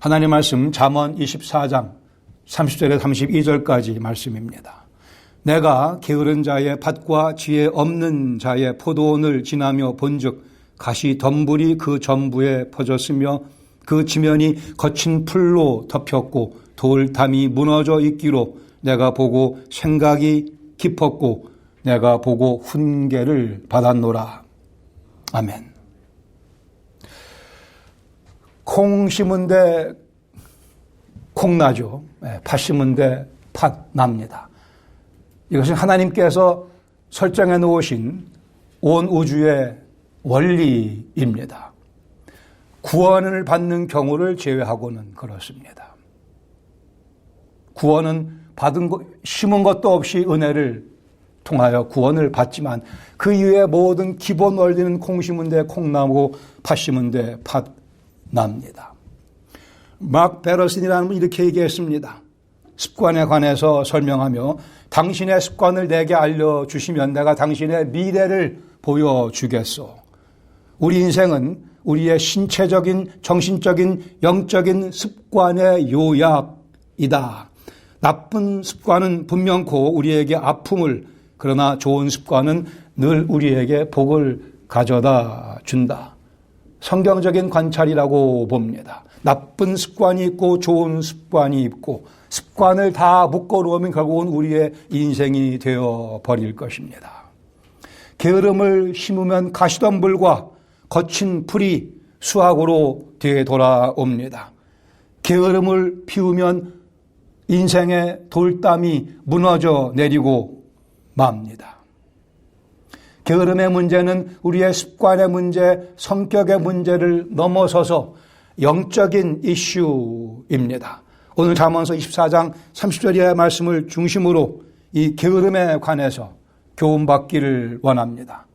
하나님 말씀 잠언 24장 30절에서 32절까지 말씀입니다. 내가 게으른 자의 밭과 지혜 없는 자의 포도원을 지나며 본즉 가시덤불이 그 전부에 퍼졌으며 그 지면이 거친 풀로 덮였고 돌담이 무너져 있기로 내가 보고 생각이 깊었고 내가 보고 훈계를 받았노라. 아멘. 콩 심은데 콩 나죠. 팥 심은데 팥 납니다. 이것은 하나님께서 설정해 놓으신 온 우주의 원리입니다. 구원을 받는 경우를 제외하고는 그렇습니다. 구원은 심은 것도 없이 은혜를 통하여 구원을 받지만 그 이외의 모든 기본 원리는 콩 심은데 콩 나고 팥 심은데 팥 납니다. 막 베러슨이라는 분이 이렇게 얘기했습니다. 습관에 관해서 설명하며 당신의 습관을 내게 알려주시면 내가 당신의 미래를 보여주겠소. 우리 인생은 우리의 신체적인, 정신적인, 영적인 습관의 요약이다. 나쁜 습관은 분명코 우리에게 아픔을, 그러나 좋은 습관은 늘 우리에게 복을 가져다 준다. 성경적인 관찰이라고 봅니다. 나쁜 습관이 있고 좋은 습관이 있고 습관을 다 묶어놓으면 결국은 우리의 인생이 되어버릴 것입니다. 게으름을 심으면 가시덤불과 거친 풀이 수확으로 되돌아옵니다. 게으름을 피우면 인생의 돌담이 무너져 내리고 맙니다. 게으름의 문제는 우리의 습관의 문제, 성격의 문제를 넘어서서 영적인 이슈입니다. 오늘 잠언서 24장 30절의 말씀을 중심으로 이 게으름에 관해서 교훈받기를 원합니다.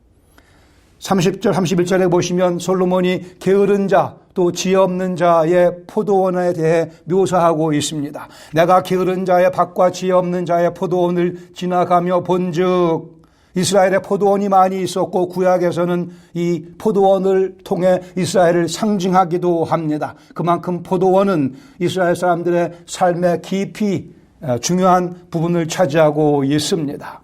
30절, 31절에 보시면 솔로몬이 게으른 자, 또 지혜 없는 자의 포도원에 대해 묘사하고 있습니다. 내가 게으른 자의 밭과 지혜 없는 자의 포도원을 지나가며 본즉 이스라엘에 포도원이 많이 있었고 구약에서는 이 포도원을 통해 이스라엘을 상징하기도 합니다. 그만큼 포도원은 이스라엘 사람들의 삶의 깊이 중요한 부분을 차지하고 있습니다.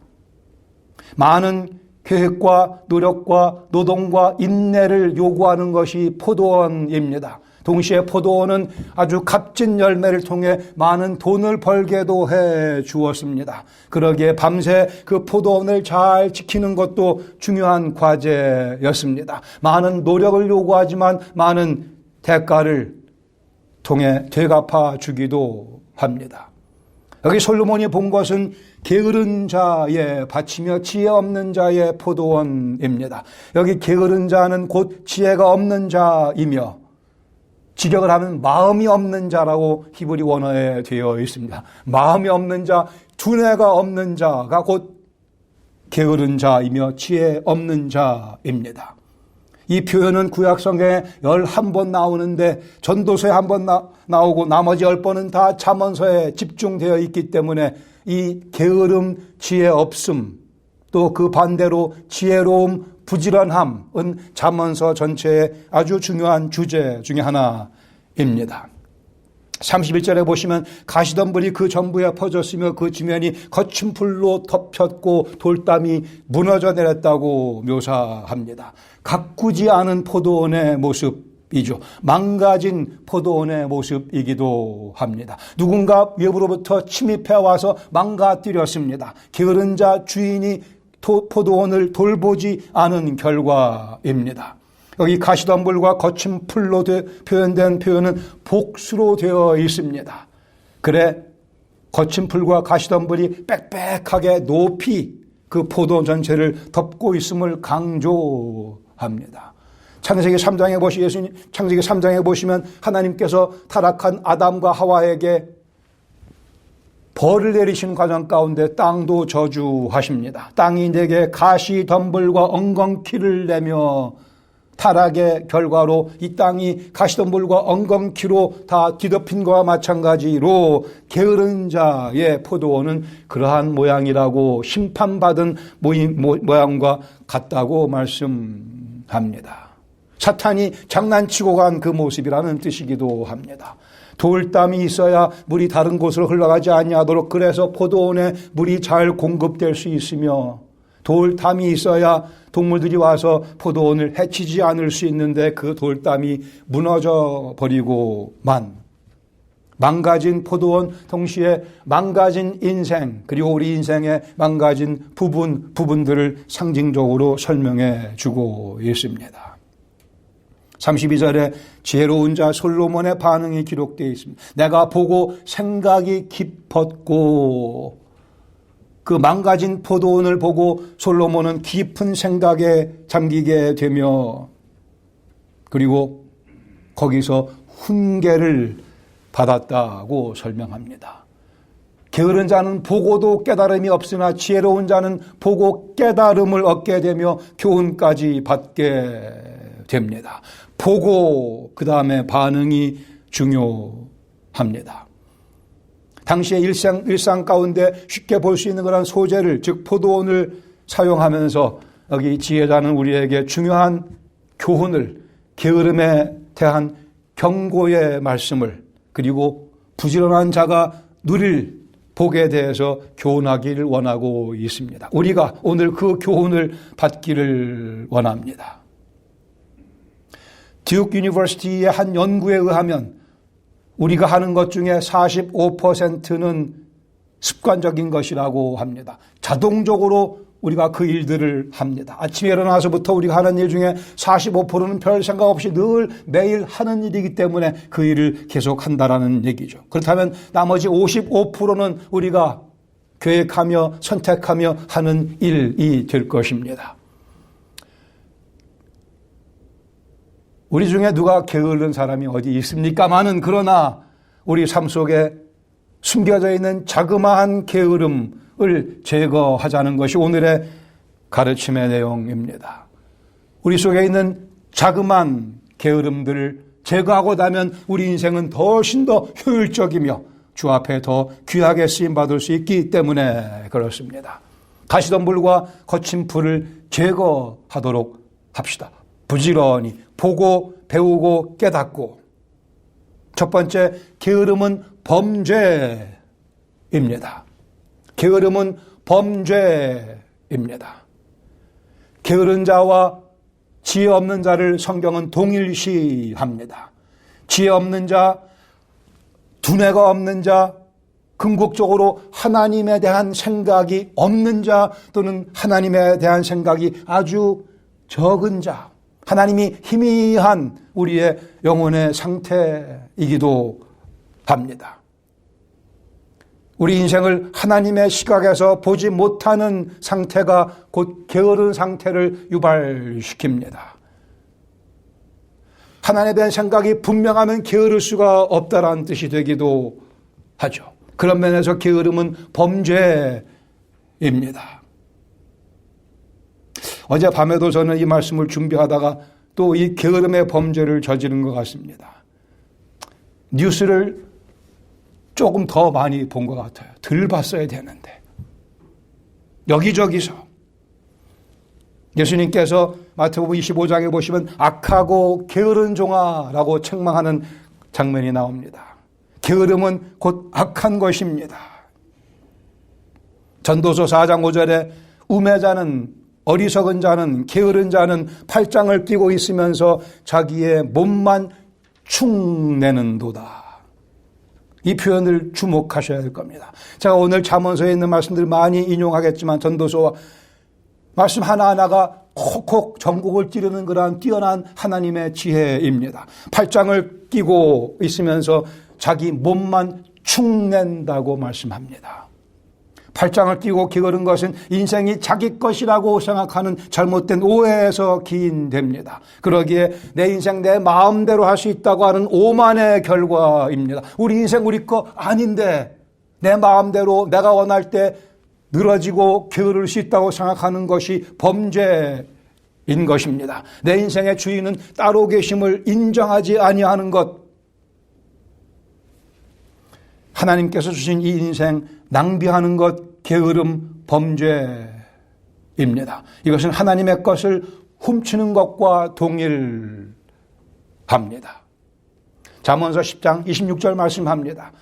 많은 계획과 노력과 노동과 인내를 요구하는 것이 포도원입니다. 동시에 포도원은 아주 값진 열매를 통해 많은 돈을 벌게도 해 주었습니다. 그러기에 밤새 그 포도원을 잘 지키는 것도 중요한 과제였습니다. 많은 노력을 요구하지만 많은 대가를 통해 되갚아 주기도 합니다. 여기 솔로몬이 본 것은 게으른 자의 밭이며 지혜 없는 자의 포도원입니다. 여기 게으른 자는 곧 지혜가 없는 자이며 직역을 하면 마음이 없는 자라고 히브리 원어에 되어 있습니다. 마음이 없는 자, 두뇌가 없는 자가 곧 게으른 자이며 지혜 없는 자입니다. 이 표현은 구약성경에 11번 나오는데 전도서에 한 번 나오고 나머지 10번은 다 잠언서에 집중되어 있기 때문에 이 게으름, 지혜 없음, 또 그 반대로 지혜로움, 부지런함은 잠언서 전체의 아주 중요한 주제 중에 하나입니다. 31절에 보시면 가시덤불이 그 전부에 퍼졌으며 그 지면이 거친 풀로 덮였고 돌담이 무너져 내렸다고 묘사합니다. 가꾸지 않은 포도원의 모습이죠. 망가진 포도원의 모습이기도 합니다. 누군가 외부로부터 침입해 와서 망가뜨렸습니다. 게으른 자 주인이 포도원을 돌보지 않은 결과입니다. 여기 가시덤불과 거친 풀로 표현된 표현은 복수로 되어 있습니다. 그래 거친 풀과 가시덤불이 빽빽하게 높이 그 포도원 전체를 덮고 있음을 강조합니다. 창세기 3장에 보시면 하나님께서 타락한 아담과 하와에게 벌을 내리신 과정 가운데 땅도 저주하십니다. 땅이 내게 가시덤불과 엉겅퀴를 내며 타락의 결과로 이 땅이 가시덤불과 엉겅퀴로 다 뒤덮인 것과 마찬가지로 게으른 자의 포도원은 그러한 모양이라고 심판받은 모양과 같다고 말씀합니다. 사탄이 장난치고 간 그 모습이라는 뜻이기도 합니다. 돌담이 있어야 물이 다른 곳으로 흘러가지 아니하도록 그래서 포도원에 물이 잘 공급될 수 있으며 돌담이 있어야 동물들이 와서 포도원을 해치지 않을 수 있는데 그 돌담이 무너져 버리고만 망가진 포도원 동시에 망가진 인생 그리고 우리 인생의 망가진 부분들을 상징적으로 설명해 주고 있습니다. 32절에 지혜로운 자 솔로몬의 반응이 기록되어 있습니다. 내가 보고 생각이 깊었고 그 망가진 포도원을 보고 솔로몬은 깊은 생각에 잠기게 되며 그리고 거기서 훈계를 받았다고 설명합니다. 게으른 자는 보고도 깨달음이 없으나 지혜로운 자는 보고 깨달음을 얻게 되며 교훈까지 받게 됩니다. 보고 그 다음에 반응이 중요합니다. 당시의 일상 가운데 쉽게 볼 수 있는 그런 소재를 즉 포도원을 사용하면서 여기 지혜자는 우리에게 중요한 교훈을 게으름에 대한 경고의 말씀을 그리고 부지런한 자가 누릴 복에 대해서 교훈하기를 원하고 있습니다. 우리가 오늘 그 교훈을 받기를 원합니다. 듀크 유니버시티의 한 연구에 의하면 우리가 하는 것 중에 45%는 습관적인 것이라고 합니다. 자동적으로 우리가 그 일들을 합니다. 아침에 일어나서부터 우리가 하는 일 중에 45%는 별 생각 없이 늘 매일 하는 일이기 때문에 그 일을 계속한다라는 얘기죠. 그렇다면 나머지 55%는 우리가 계획하며 선택하며 하는 일이 될 것입니다. 우리 중에 누가 게으른 사람이 어디 있습니까마는 그러나 우리 삶 속에 숨겨져 있는 자그마한 게으름을 제거하자는 것이 오늘의 가르침의 내용입니다. 우리 속에 있는 자그마한 게으름들을 제거하고 나면 우리 인생은 훨씬 더 효율적이며 주 앞에 더 귀하게 쓰임받을 수 있기 때문에 그렇습니다. 가시덤불과 거친 풀을 제거하도록 합시다. 부지런히 보고 배우고 깨닫고. 첫 번째, 게으름은 범죄입니다. 게으름은 범죄입니다. 게으른 자와 지혜 없는 자를 성경은 동일시합니다. 지혜 없는 자, 두뇌가 없는 자, 궁극적으로 하나님에 대한 생각이 없는 자 또는 하나님에 대한 생각이 아주 적은 자, 하나님이 희미한 우리의 영혼의 상태이기도 합니다. 우리 인생을 하나님의 시각에서 보지 못하는 상태가 곧 게으른 상태를 유발시킵니다. 하나님에 대한 생각이 분명하면 게으를 수가 없다라는 뜻이 되기도 하죠. 그런 면에서 게으름은 범죄입니다. 어젯밤에도 저는 이 말씀을 준비하다가 또 이 게으름의 범죄를 저지른 것 같습니다. 뉴스를 조금 더 많이 본 것 같아요. 덜 봤어야 되는데. 여기저기서. 예수님께서 마태복음 25장에 보시면 악하고 게으른 종아라고 책망하는 장면이 나옵니다. 게으름은 곧 악한 것입니다. 전도서 4장 5절에 우매자는 어리석은 자는 게으른 자는 팔짱을 끼고 있으면서 자기의 몸만 축내는도다. 이 표현을 주목하셔야 할 겁니다. 제가 오늘 잠언서에 있는 말씀들을 많이 인용하겠지만 전도서와 말씀 하나하나가 콕콕 전곡을 찌르는 그러한 뛰어난 하나님의 지혜입니다. 팔짱을 끼고 있으면서 자기 몸만 축낸다고 말씀합니다. 팔짱을 끼고 게으른 것은 인생이 자기 것이라고 생각하는 잘못된 오해에서 기인됩니다. 그러기에 내 인생 내 마음대로 할 수 있다고 하는 오만의 결과입니다. 우리 인생 우리 거 아닌데 내 마음대로 내가 원할 때 늘어지고 게으를 수 있다고 생각하는 것이 범죄인 것입니다. 내 인생의 주인은 따로 계심을 인정하지 아니하는 것. 하나님께서 주신 이 인생 낭비하는 것, 게으름, 범죄입니다. 이것은 하나님의 것을 훔치는 것과 동일합니다. 잠언서 10장 26절 말씀합니다.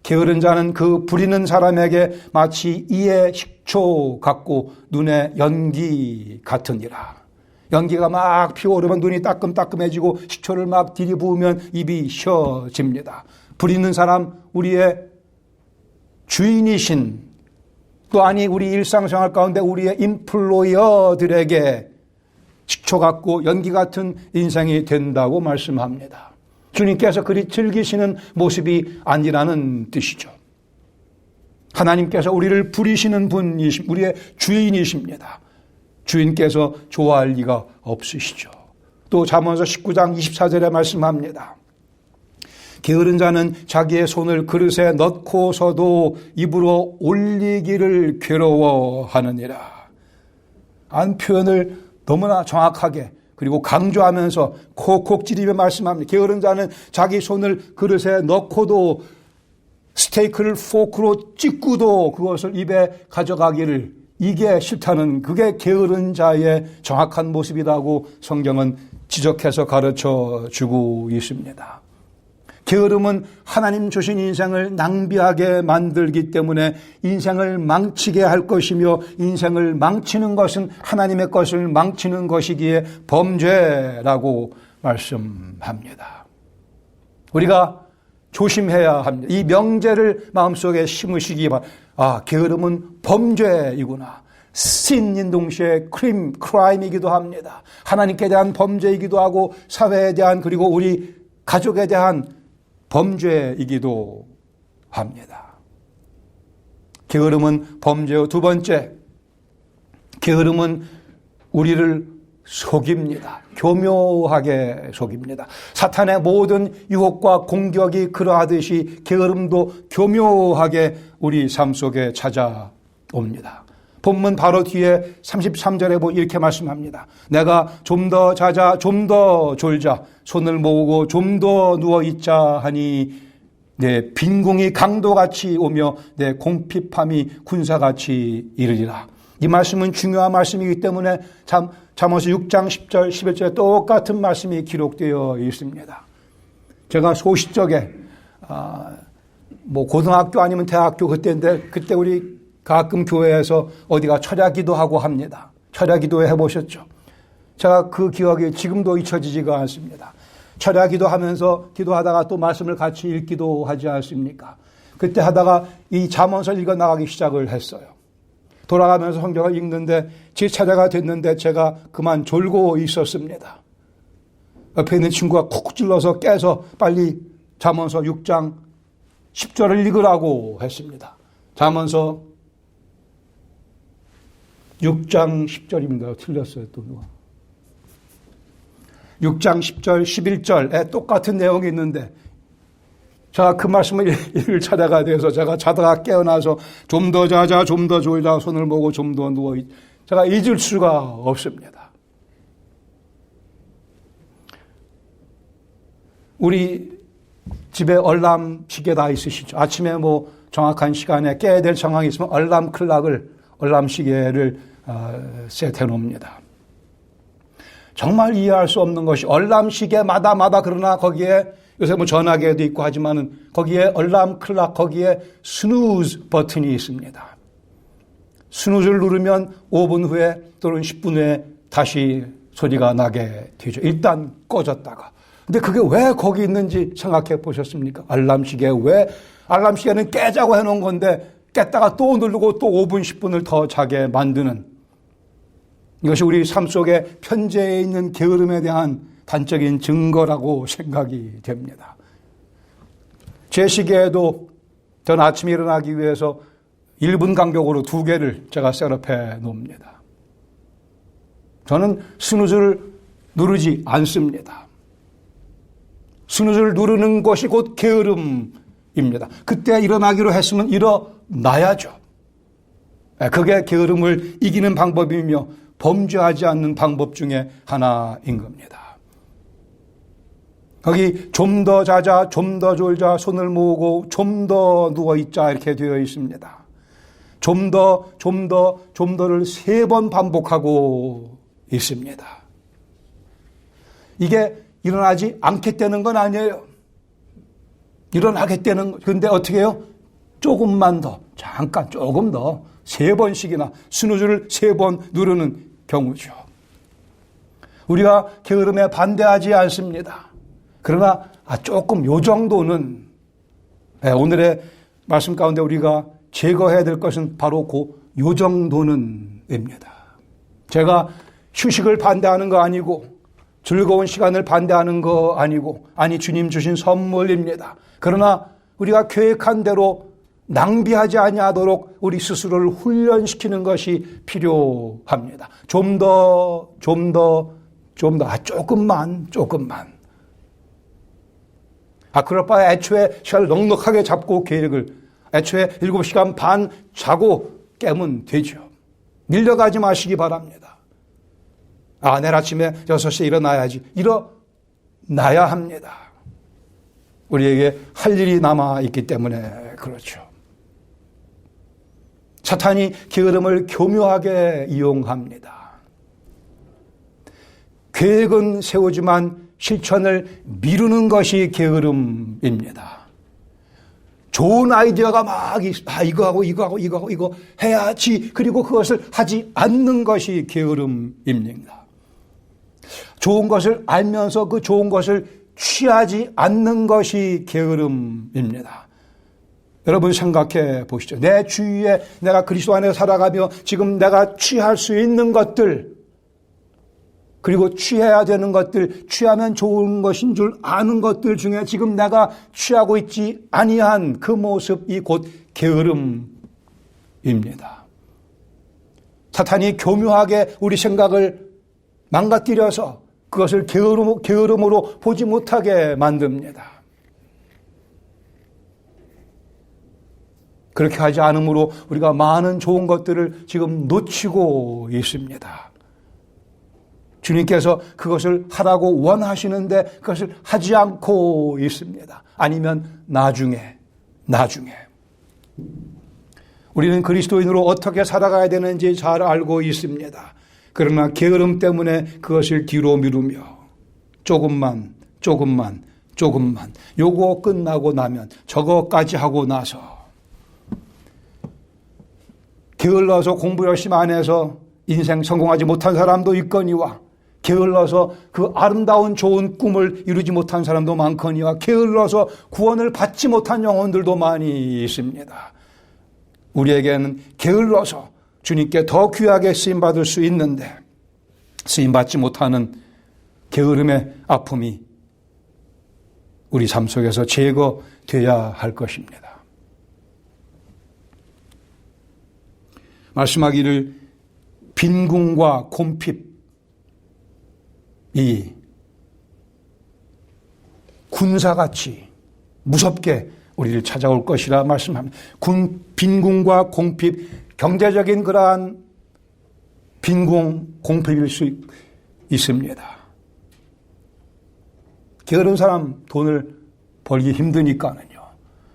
게으른 자는 그 부리는 사람에게 마치 이의 식초 같고 눈에 연기 같으니라. 연기가 막 피어오르면 눈이 따끔따끔해지고 식초를 막 들이부으면 입이 쉬어집니다. 부리는 사람, 우리의 주인이신, 또 아니 우리 일상생활 가운데 우리의 인플로이어들에게 식초 같고 연기 같은 인생이 된다고 말씀합니다. 주님께서 그리 즐기시는 모습이 아니라는 뜻이죠. 하나님께서 우리를 부리시는 분이십, 우리의 주인이십니다. 주인께서 좋아할 리가 없으시죠. 또 잠언서 19장 24절에 말씀합니다. 게으른 자는 자기의 손을 그릇에 넣고서도 입으로 올리기를 괴로워하느니라. 안 표현을 너무나 정확하게 그리고 강조하면서 콕콕 찌르며 말씀합니다. 게으른 자는 자기 손을 그릇에 넣고도 스테이크를 포크로 찍고도 그것을 입에 가져가기를, 이게 싫다는, 그게 게으른 자의 정확한 모습이라고 성경은 지적해서 가르쳐 주고 있습니다. 게으름은 하나님 주신 인생을 낭비하게 만들기 때문에 인생을 망치게 할 것이며, 인생을 망치는 것은 하나님의 것을 망치는 것이기에 범죄라고 말씀합니다. 우리가 조심해야 합니다. 이 명제를 마음속에 심으시기 바랍니다. 게으름은 범죄이구나. 신인 동시에 크라임이기도 합니다. 하나님께 대한 범죄이기도 하고 사회에 대한, 그리고 우리 가족에 대한 범죄이기도 합니다. 게으름은 범죄요. 두 번째, 게으름은 우리를 속입니다. 교묘하게 속입니다. 사탄의 모든 유혹과 공격이 그러하듯이 게으름도 교묘하게 우리 삶 속에 찾아옵니다. 본문 바로 뒤에 33절에 보면 이렇게 말씀합니다. 내가 좀 더 자자, 좀 더 졸자, 손을 모으고 좀 더 누워있자 하니 내 빈궁이 강도같이 오며 내 공핍함이 군사같이 이르리라. 이 말씀은 중요한 말씀이기 때문에 잠언서 6장 10절 11절에 똑같은 말씀이 기록되어 있습니다. 제가 소시적에 고등학교 아니면 대학교 그때인데, 그때 우리 가끔 교회에서 어디가 철야기도하고 합니다. 철야기도 해보셨죠? 제가 그 기억이 지금도 잊혀지지가 않습니다. 철야기도하면서 기도하다가 또 말씀을 같이 읽기도 하지 않습니까? 그때 하다가 이 잠언서를 읽어나가기 시작을 했어요. 돌아가면서 성경을 읽는데 제 차례가 됐는데 제가 그만 졸고 있었습니다. 옆에 있는 친구가 콕 찔러서 깨서 빨리 잠언서 6장 10절을 읽으라고 했습니다. 잠언서 6장 10절입니다. 틀렸어요. 또 누가. 6장 10절 11절에 똑같은 내용이 있는데 제가 그 말씀을 읽을 차례가 돼서 제가 자다가 깨어나서 좀 더 자자, 좀 더 졸자, 손을 모으고 좀 더 누워. 제가 잊을 수가 없습니다. 우리 집에 얼람 시계 다 있으시죠? 아침에 정확한 시간에 깨야 될 상황이 있으면 얼람 시계를 세트해 놓습니다. 정말 이해할 수 없는 것이 얼람 시계마다 그러나 거기에 요새 전화기도 있고 하지만은 거기에 얼람 클락, 거기에 스누즈 버튼이 있습니다. 스누즈를 누르면 5분 후에 또는 10분 후에 다시 소리가 나게 되죠. 일단 꺼졌다가. 근데 그게 왜 거기 있는지 생각해 보셨습니까? 알람시계는 깨자고 해놓은 건데 깼다가 또 누르고 또 5분, 10분을 더 자게 만드는, 이것이 우리 삶 속에 현재에 있는 게으름에 대한 단적인 증거라고 생각이 됩니다. 제 시계에도 전 아침에 일어나기 위해서 1분 간격으로 2개를 제가 셋업해 놓습니다. 저는 스누즈를 누르지 않습니다. 스누즈를 누르는 것이 곧 게으름입니다. 그때 일어나기로 했으면 일어나야죠. 그게 게으름을 이기는 방법이며 범죄하지 않는 방법 중에 하나인 겁니다. 거기 좀 더 자자, 좀 더 졸자, 손을 모으고 좀 더 누워있자 이렇게 되어 있습니다. 좀 더를 3번 반복하고 있습니다. 이게 일어나지 않겠다는 건 아니에요. 일어나겠다는, 근데 어떻게 해요? 조금만 더, 잠깐 조금 더, 3번씩이나 스누즈를 3번 누르는 경우죠. 우리가 게으름에 반대하지 않습니다. 그러나 조금 요 정도는, 오늘의 말씀 가운데 우리가 제거해야 될 것은 바로 요 정도는입니다. 제가 휴식을 반대하는 거 아니고 즐거운 시간을 반대하는 거 아니고, 아니 주님 주신 선물입니다. 그러나 우리가 계획한 대로 낭비하지 아니하도록 우리 스스로를 훈련시키는 것이 필요합니다. 조금만. 그럴 바에 애초에 시간을 넉넉하게 잡고 계획을, 애초에 7시간 반 자고 깨면 되죠. 밀려가지 마시기 바랍니다. 내일 아침에 6시에 일어나야지. 일어나야 합니다. 우리에게 할 일이 남아있기 때문에 그렇죠. 사탄이 게으름을 교묘하게 이용합니다. 계획은 세우지만 실천을 미루는 것이 게으름입니다. 좋은 아이디어가 막 이거 해야지. 그리고 그것을 하지 않는 것이 게으름입니다. 좋은 것을 알면서 그 좋은 것을 취하지 않는 것이 게으름입니다. 여러분 생각해 보시죠. 내 주위에 내가 그리스도 안에 살아가며 지금 내가 취할 수 있는 것들, 그리고 취해야 되는 것들, 취하면 좋은 것인 줄 아는 것들 중에 지금 내가 취하고 있지 아니한 그 모습이 곧 게으름입니다. 사탄이 교묘하게 우리 생각을 망가뜨려서 그것을 게으름으로 보지 못하게 만듭니다. 그렇게 하지 않으므로 우리가 많은 좋은 것들을 지금 놓치고 있습니다. 주님께서 그것을 하라고 원하시는데 그것을 하지 않고 있습니다. 아니면 나중에. 우리는 그리스도인으로 어떻게 살아가야 되는지 잘 알고 있습니다. 그러나 게으름 때문에 그것을 뒤로 미루며 조금만 요거 끝나고 나면 저거까지 하고 나서 게을러서 공부 열심히 안 해서 인생 성공하지 못한 사람도 있거니와, 게을러서 그 아름다운 좋은 꿈을 이루지 못한 사람도 많거니와, 게을러서 구원을 받지 못한 영혼들도 많이 있습니다. 우리에게는 게을러서 주님께 더 귀하게 쓰임받을 수 있는데 쓰임받지 못하는 게으름의 아픔이 우리 삶 속에서 제거돼야 할 것입니다. 말씀하기를 빈궁과 곰핍이 군사같이 무섭게 우리를 찾아올 것이라 말씀합니다. 빈궁과 공핍, 경제적인 그러한 빈궁, 공핍일 수 있습니다. 게으른 사람 돈을 벌기 힘드니까는요.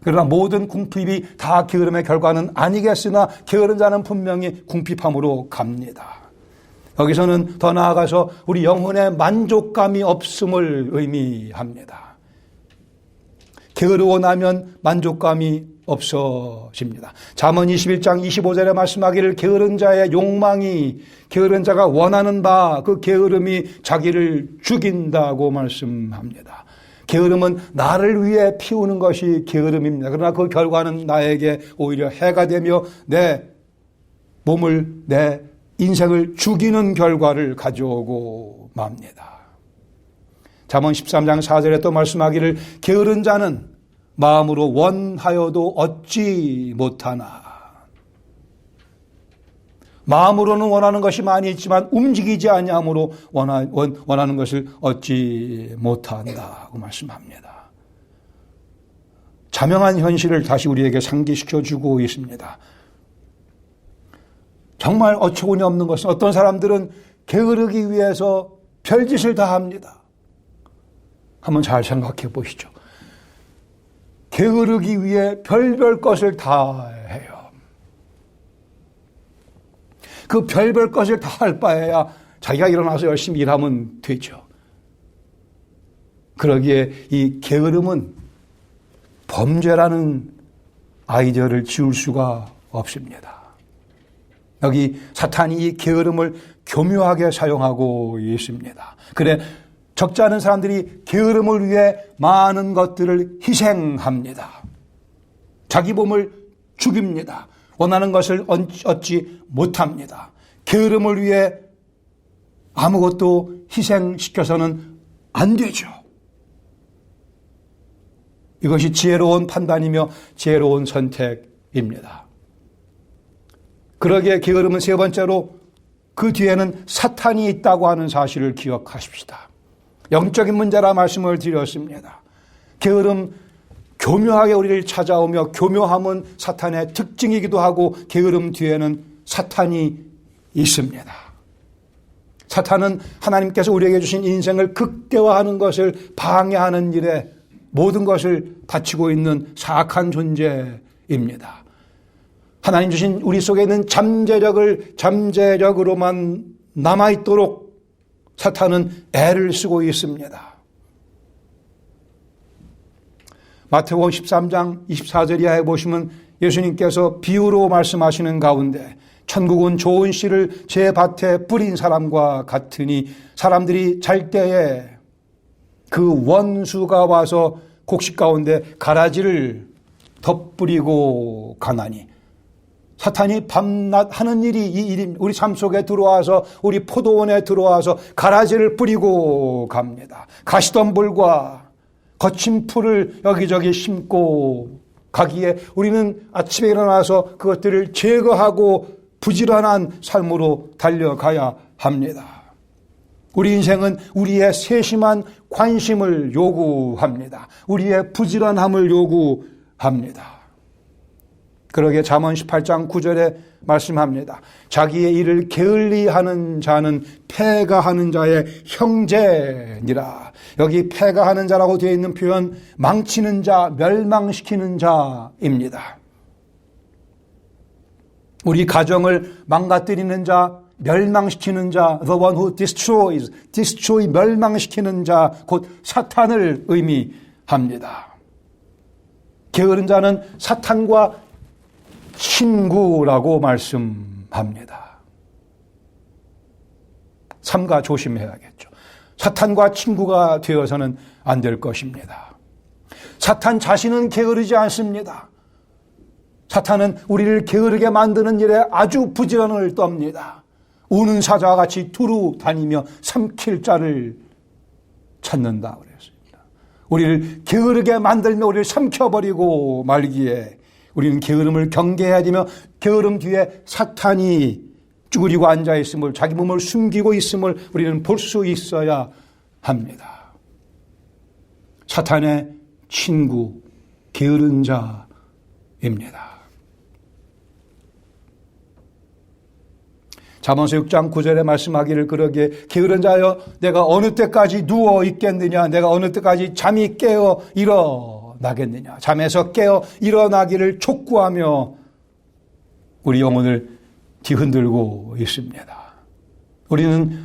그러나 모든 궁핍이 다 게으름의 결과는 아니겠으나 게으른 자는 분명히 궁핍함으로 갑니다. 여기서는 더 나아가서 우리 영혼의 만족감이 없음을 의미합니다. 게으르고 나면 만족감이 없어집니다. 잠언 21장 25절에 말씀하기를 게으른 자의 욕망이, 게으른 자가 원하는 바 그 게으름이 자기를 죽인다고 말씀합니다. 게으름은 나를 위해 피우는 것이 게으름입니다. 그러나 그 결과는 나에게 오히려 해가 되며 내 몸을, 내 인생을 죽이는 결과를 가져오고 맙니다. 잠언 13장 4절에 또 말씀하기를 게으른 자는 마음으로 원하여도 얻지 못하나. 마음으로는 원하는 것이 많이 있지만 움직이지 아니함으로 원하는 것을 얻지 못한다고 말씀합니다. 자명한 현실을 다시 우리에게 상기시켜주고 있습니다. 정말 어처구니 없는 것은 어떤 사람들은 게으르기 위해서 별짓을 다 합니다. 한번 잘 생각해 보시죠. 게으르기 위해 별별 것을 다 해요. 그 별별 것을 다 할 바에야 자기가 일어나서 열심히 일하면 되죠. 그러기에 이 게으름은 범죄라는 아이디어를 지울 수가 없습니다. 여기 사탄이 이 게으름을 교묘하게 사용하고 있습니다. 그래 적지 않은 사람들이 게으름을 위해 많은 것들을 희생합니다. 자기 몸을 죽입니다. 원하는 것을 얻지 못합니다. 게으름을 위해 아무것도 희생시켜서는 안 되죠. 이것이 지혜로운 판단이며 지혜로운 선택입니다. 그러기에 게으름은 세 번째로 그 뒤에는 사탄이 있다고 하는 사실을 기억하십시다. 영적인 문제라 말씀을 드렸습니다. 게으름 교묘하게 우리를 찾아오며 교묘함은 사탄의 특징이기도 하고 게으름 뒤에는 사탄이 있습니다. 사탄은 하나님께서 우리에게 주신 인생을 극대화하는 것을 방해하는 일에 모든 것을 바치고 있는 사악한 존재입니다. 하나님 주신 우리 속에 있는 잠재력을 잠재력으로만 남아있도록 사탄은 애를 쓰고 있습니다. 마태복음 13장 24절 이하에 보시면 예수님께서 비유로 말씀하시는 가운데 천국은 좋은 씨를 제 밭에 뿌린 사람과 같으니 사람들이 잘 때에 그 원수가 와서 곡식 가운데 가라지를 덧뿌리고 가나니 사탄이 밤낮 하는 일이 이 일입니다. 우리 삶 속에 들어와서 우리 포도원에 들어와서 가라지를 뿌리고 갑니다. 가시덤불과 거친 풀을 여기저기 심고 가기에 우리는 아침에 일어나서 그것들을 제거하고 부지런한 삶으로 달려가야 합니다. 우리 인생은 우리의 세심한 관심을 요구합니다. 우리의 부지런함을 요구합니다. 그러기에 잠언 18장 9절에 말씀합니다. 자기의 일을 게을리하는 자는 패가하는 자의 형제니라. 여기 패가하는 자라고 되어 있는 표현 망치는 자, 멸망시키는 자입니다. 우리 가정을 망가뜨리는 자, 멸망시키는 자, the one who destroys, 멸망시키는 자, 곧 사탄을 의미합니다. 게으른 자는 사탄과 친구라고 말씀합니다. 삼가 조심해야겠죠. 사탄과 친구가 되어서는 안 될 것입니다. 사탄 자신은 게으르지 않습니다. 사탄은 우리를 게으르게 만드는 일에 아주 부지런을 떱니다. 우는 사자와 같이 두루 다니며 삼킬 자를 찾는다 그랬습니다. 우리를 게으르게 만들며 우리를 삼켜버리고 말기에 우리는 게으름을 경계해야 되며 게으름 뒤에 사탄이 쭈그리고 앉아있음을 자기 몸을 숨기고 있음을 우리는 볼 수 있어야 합니다. 사탄의 친구, 게으른 자입니다. 잠언서 6장 9절에 말씀하기를 그러기에 게으른 자여 내가 어느 때까지 누워 있겠느냐 내가 어느 때까지 잠이 깨어 일어나겠느냐 잠에서 깨어 일어나기를 촉구하며 우리 영혼을 뒤흔들고 있습니다. 우리는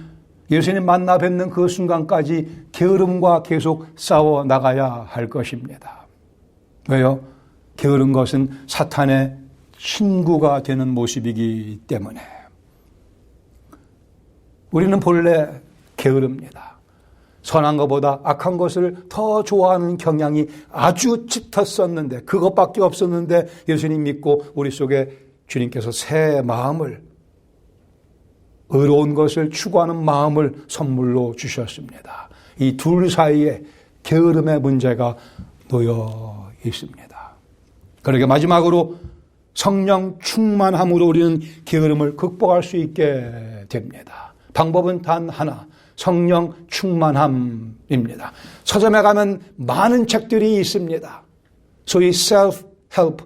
예수님 만나 뵙는 그 순간까지 게으름과 계속 싸워 나가야 할 것입니다. 왜요? 게으른 것은 사탄의 친구가 되는 모습이기 때문에 우리는 본래 게으릅니다. 선한 것보다 악한 것을 더 좋아하는 경향이 아주 짙었었는데 그것밖에 없었는데 예수님 믿고 우리 속에 주님께서 새 마음을 의로운 것을 추구하는 마음을 선물로 주셨습니다. 이 둘 사이에 게으름의 문제가 놓여 있습니다. 그러게 마지막으로 성령 충만함으로 우리는 게으름을 극복할 수 있게 됩니다. 방법은 단 하나, 성령 충만함입니다. 서점에 가면 많은 책들이 있습니다. 소위 self-help,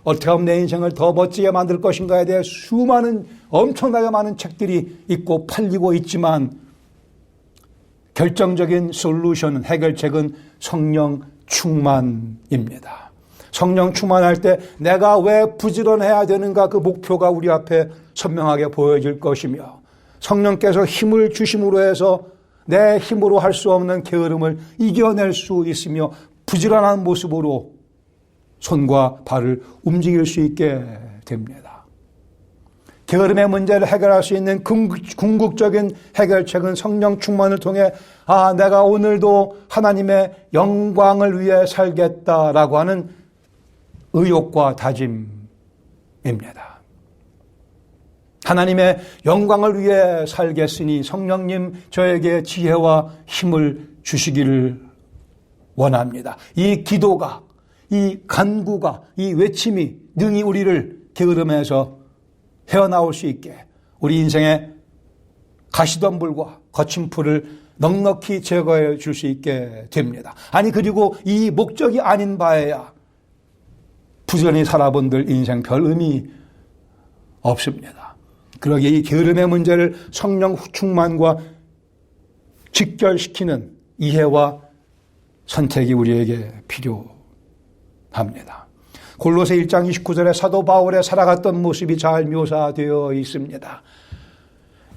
어떻게 하면 내 인생을 더 멋지게 만들 것인가에 대해 수많은 엄청나게 많은 책들이 있고 팔리고 있지만 결정적인 솔루션, 해결책은 성령 충만입니다. 성령 충만할 때 내가 왜 부지런해야 되는가 그 목표가 우리 앞에 선명하게 보여질 것이며 성령께서 힘을 주심으로 해서 내 힘으로 할 수 없는 게으름을 이겨낼 수 있으며 부지런한 모습으로 손과 발을 움직일 수 있게 됩니다. 게으름의 문제를 해결할 수 있는 궁극적인 해결책은 성령 충만을 통해 내가 오늘도 하나님의 영광을 위해 살겠다라고 하는 의욕과 다짐입니다. 하나님의 영광을 위해 살겠으니 성령님 저에게 지혜와 힘을 주시기를 원합니다. 이 기도가, 이 간구가, 이 외침이 능히 우리를 게으름에서 헤어나올 수 있게 우리 인생의 가시덤불과 거친 풀을 넉넉히 제거해 줄 수 있게 됩니다. 그리고 이 목적이 아닌 바에야 부지런히 살아본들 인생 별 의미 없습니다. 그러기에 이 게으름의 문제를 성령 충만과 직결시키는 이해와 선택이 우리에게 필요합니다. 골로새 1장 29절에 사도 바울의 살아갔던 모습이 잘 묘사되어 있습니다.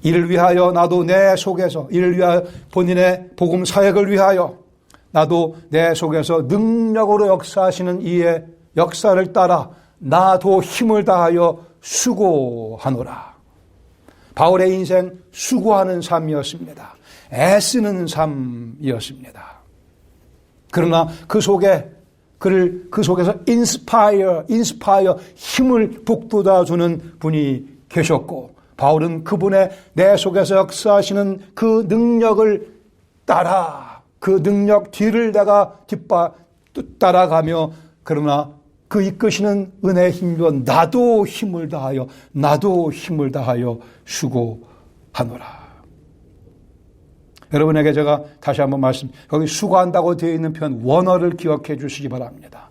이를 위하여 나도 내 속에서, 이를 위하여 본인의 복음 사역을 위하여 나도 내 속에서 능력으로 역사하시는 이의 역사를 따라 나도 힘을 다하여 수고하노라. 바울의 인생 수고하는 삶이었습니다. 애쓰는 삶이었습니다. 그러나 그 속에서 인스파이어 힘을 북돋아주는 분이 계셨고 바울은 그분의 내 속에서 역사하시는 그 능력을 따라 그 능력 뒤를 내가 따라가며 그러나 그 이끄시는 은혜의 힘으로 나도 힘을 다하여 수고하노라. 여러분에게 제가 다시 한번 거기 수고한다고 되어 있는 편 원어를 기억해 주시기 바랍니다.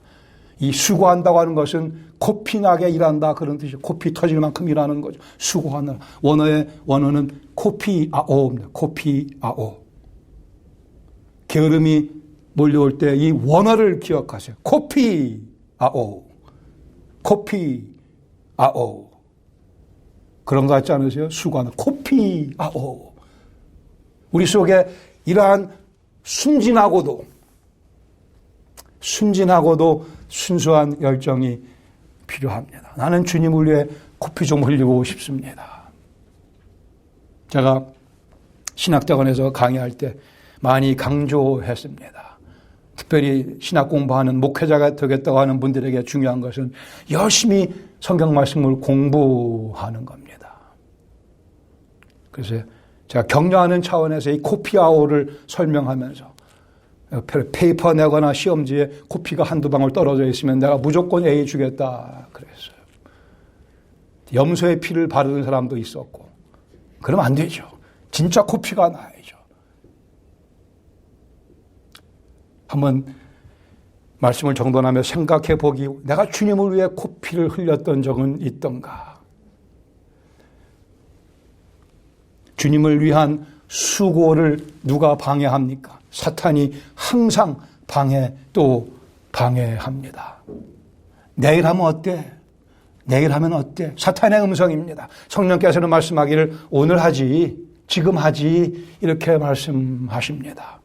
이 수고한다고 하는 것은 코피 나게 일한다 그런 뜻이죠. 코피 터질 만큼 일하는 거죠. 수고하는 원어는 코피아오입니다. 코피아오. 게으름이 몰려올 때 이 원어를 기억하세요. 코피아오. 그런 거 같지 않으세요? 수고하는 코피아오. 우리 속에 이러한 순진하고도 순수한 열정이 필요합니다. 나는 주님을 위해 코피 좀 흘리고 싶습니다. 제가 신학대학원에서 강의할 때 많이 강조했습니다. 특별히 신학 공부하는 목회자가 되겠다고 하는 분들에게 중요한 것은 열심히 성경 말씀을 공부하는 겁니다. 그래서 제가 격려하는 차원에서 이 코피아오를 설명하면서 페이퍼 내거나 시험지에 코피가 한두 방울 떨어져 있으면 내가 무조건 A 주겠다 그랬어요. 염소의 피를 바르는 사람도 있었고 그러면 안 되죠. 진짜 코피가 나야죠. 한번 말씀을 정돈하며 생각해 보기 내가 주님을 위해 코피를 흘렸던 적은 있던가. 주님을 위한 수고를 누가 방해합니까? 사탄이 항상 방해합니다. 내일 하면 어때? 내일 하면 어때? 사탄의 음성입니다. 성령께서는 말씀하기를 오늘 하지, 지금 하지 이렇게 말씀하십니다.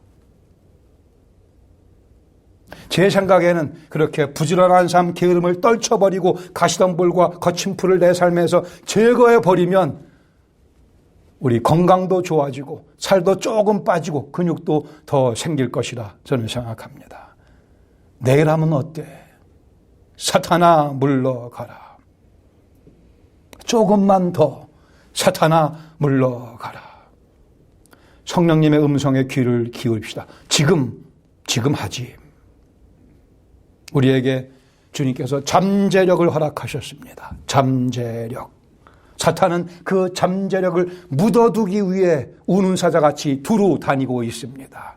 제 생각에는 그렇게 부지런한 삶, 게으름을 떨쳐버리고 가시덤불과 거친 풀을 내 삶에서 제거해버리면 우리 건강도 좋아지고 살도 조금 빠지고 근육도 더 생길 것이라 저는 생각합니다. 내일 하면 어때? 사탄아 물러가라. 조금만 더 사탄아 물러가라. 성령님의 음성에 귀를 기울입시다. 지금 하지. 우리에게 주님께서 잠재력을 허락하셨습니다. 잠재력. 사탄은 그 잠재력을 묻어두기 위해 우는 사자같이 두루 다니고 있습니다.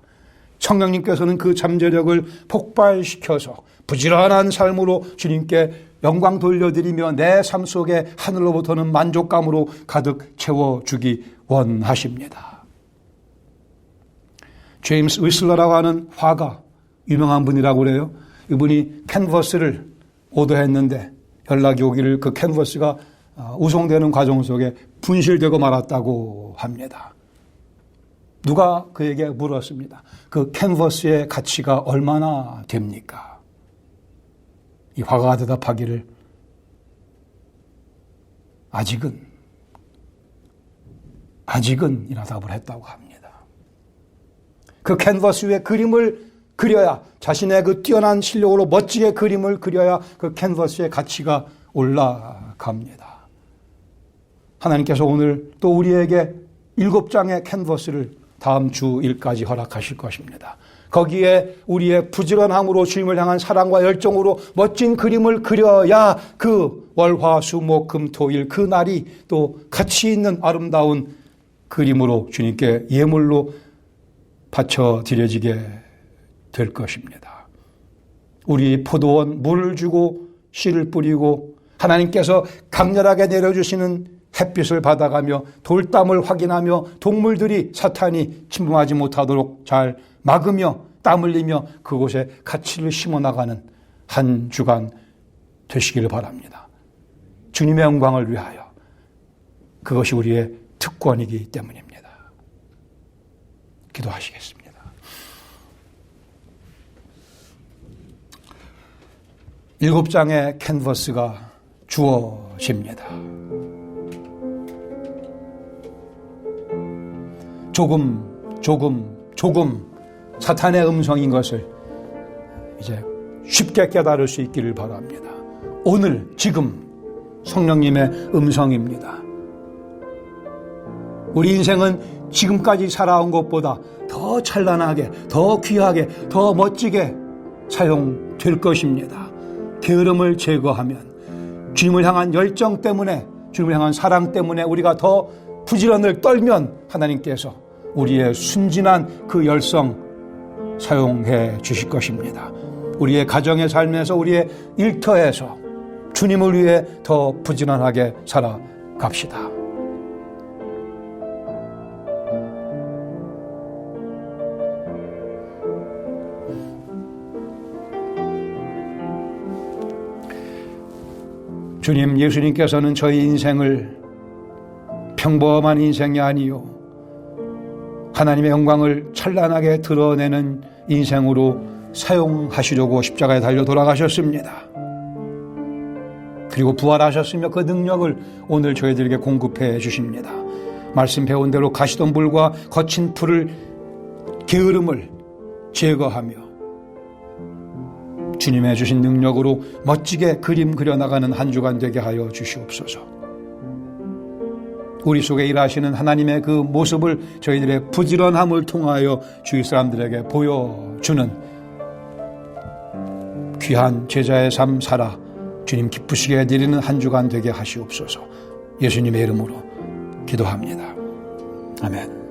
성령님께서는 그 잠재력을 폭발시켜서 부지런한 삶으로 주님께 영광 돌려드리며 내 삶 속에 하늘로부터는 만족감으로 가득 채워주기 원하십니다. 제임스 위슬러라고 하는 화가 유명한 분이라고 그래요. 이분이 캔버스를 오더했는데 연락이 오기를 그 캔버스가 우송되는 과정 속에 분실되고 말았다고 합니다. 누가 그에게 물었습니다. 그 캔버스의 가치가 얼마나 됩니까? 이 화가가 대답하기를 아직은 이라 답을 했다고 합니다. 그 캔버스 위에 그림을 그려야, 자신의 그 뛰어난 실력으로 멋지게 그림을 그려야 그 캔버스의 가치가 올라갑니다. 하나님께서 오늘 또 우리에게 7장의 캔버스를 다음 주 일까지 허락하실 것입니다. 거기에 우리의 부지런함으로 주님을 향한 사랑과 열정으로 멋진 그림을 그려야 그 월, 화, 수, 목, 금, 토, 일 그 날이 또 가치 있는 아름다운 그림으로 주님께 예물로 바쳐드려지게 될 것입니다. 우리 포도원 물을 주고 씨를 뿌리고 하나님께서 강렬하게 내려주시는 햇빛을 받아가며 돌담을 확인하며 동물들이 사탄이 침범하지 못하도록 잘 막으며 땀 흘리며 그곳에 가치를 심어나가는 한 주간 되시기를 바랍니다. 주님의 영광을 위하여 그것이 우리의 특권이기 때문입니다. 기도하시겠습니다. 일곱 장의 캔버스가 주어집니다. 조금 사탄의 음성인 것을 이제 쉽게 깨달을 수 있기를 바랍니다. 오늘 지금 성령님의 음성입니다. 우리 인생은 지금까지 살아온 것보다 더 찬란하게, 더 귀하게, 더 멋지게 사용될 것입니다. 게으름을 제거하면, 주님을 향한 열정 때문에, 주님을 향한 사랑 때문에 우리가 더 부지런을 떨면 하나님께서 우리의 순진한 그 열성 사용해 주실 것입니다. 우리의 가정의 삶에서, 우리의 일터에서 주님을 위해 더 부지런하게 살아갑시다. 주님, 예수님께서는 저희 인생을 평범한 인생이 아니요 하나님의 영광을 찬란하게 드러내는 인생으로 사용하시려고 십자가에 달려 돌아가셨습니다. 그리고 부활하셨으며 그 능력을 오늘 저희들에게 공급해 주십니다. 말씀 배운 대로 가시던 불과 거친 풀을, 게으름을 제거하며 주님의 주신 능력으로 멋지게 그림 그려나가는 한 주간 되게 하여 주시옵소서. 우리 속에 일하시는 하나님의 그 모습을 저희들의 부지런함을 통하여 주위 사람들에게 보여주는 귀한 제자의 삶 살아 주님 기쁘시게 해드리는 한 주간 되게 하시옵소서. 예수님의 이름으로 기도합니다. 아멘.